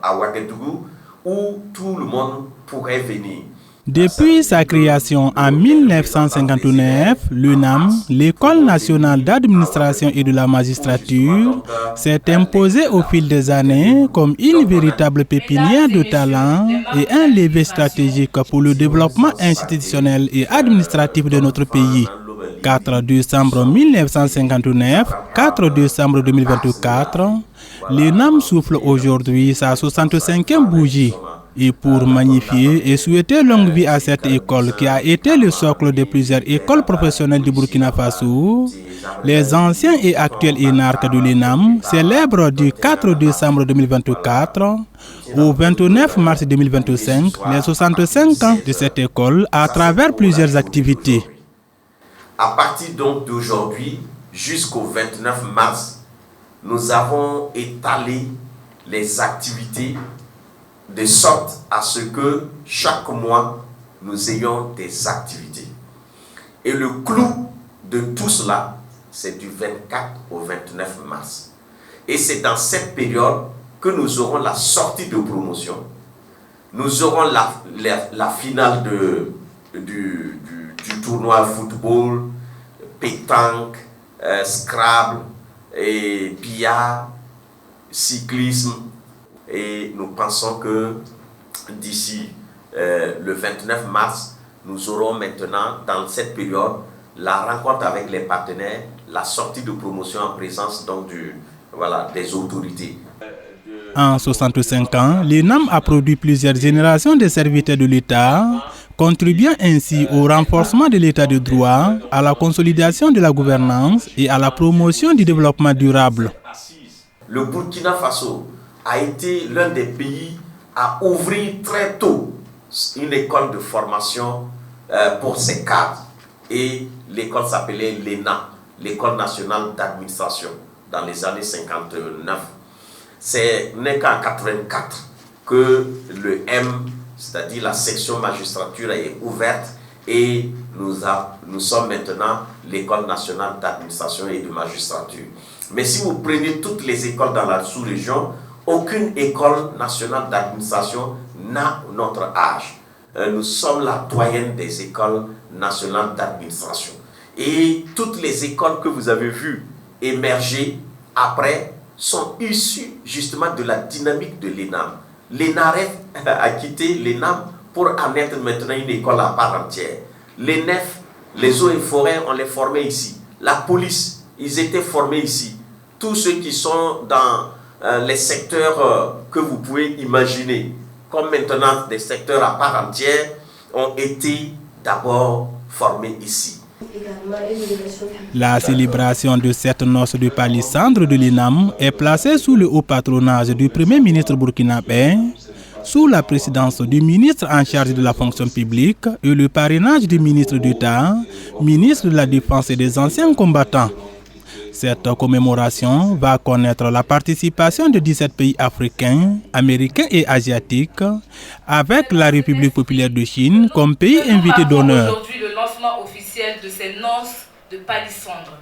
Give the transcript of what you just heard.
À Ouagadougou, où tout le monde pourrait venir. Depuis sa création en 1959, l'UNAM, l'École nationale d'administration et de la magistrature, s'est imposée au fil des années comme une véritable pépinière de talents et un levier stratégique pour le développement institutionnel et administratif de notre pays. 4 décembre 1959, 4 décembre 2024, l'UNAM souffle aujourd'hui sa 65e bougie. Et pour magnifier et souhaiter longue vie à cette école qui a été le socle de plusieurs écoles professionnelles du Burkina Faso, les anciens et actuels énarques de l'UNAM célèbrent du 4 décembre 2024 au 29 mars 2025 les 65 ans de cette école à travers plusieurs activités. À partir donc d'aujourd'hui jusqu'au 29 mars, nous avons étalé les activités de sorte à ce que chaque mois, nous ayons des activités. Et le clou de tout cela, c'est du 24 au 29 mars. Et c'est dans cette période que nous aurons la sortie de promotion. Nous aurons la finale du tournoi football, pétanque, Scrabble, et billard, cyclisme. Et nous pensons que d'ici le 29 mars, nous aurons maintenant, dans cette période, la rencontre avec les partenaires, la sortie de promotion en présence donc des autorités. En 65 ans, l'UNAM a produit plusieurs générations de serviteurs de l'État, contribuant ainsi au renforcement de l'État de droit, à la consolidation de la gouvernance et à la promotion du développement durable. Le Burkina Faso a été l'un des pays à ouvrir très tôt une école de formation pour ses cadres. Et l'école s'appelait l'ENA, l'École nationale d'administration, dans les années 59. Ce n'est qu'en 84 que le M, c'est-à-dire la section magistrature, est ouverte et nous sommes maintenant l'École nationale d'administration et de magistrature. Mais si vous prenez toutes les écoles dans la sous-région, aucune école nationale d'administration n'a notre âge. Nous sommes la doyenne des écoles nationales d'administration. Et toutes les écoles que vous avez vues émerger après sont issues justement de la dynamique de l'ENAM. L'ENAREF a quitté l'ENAM pour en être maintenant une école à part entière. L'ENEF, les eaux et forêts, on les formait ici. La police, ils étaient formés ici. Tous ceux qui sont dans les secteurs que vous pouvez imaginer, comme maintenant des secteurs à part entière, ont été d'abord formés ici. La célébration de cette noce de palissandre de l'UNAM est placée sous le haut patronage du Premier ministre burkinabé, sous la présidence du ministre en charge de la fonction publique et le parrainage du ministre d'État, ministre de la Défense et des anciens combattants. Cette commémoration va connaître la participation de 17 pays africains, américains et asiatiques, avec la République populaire de Chine comme pays invité d'honneur. Aujourd'hui le lancement officiel de ces noces de palissandre.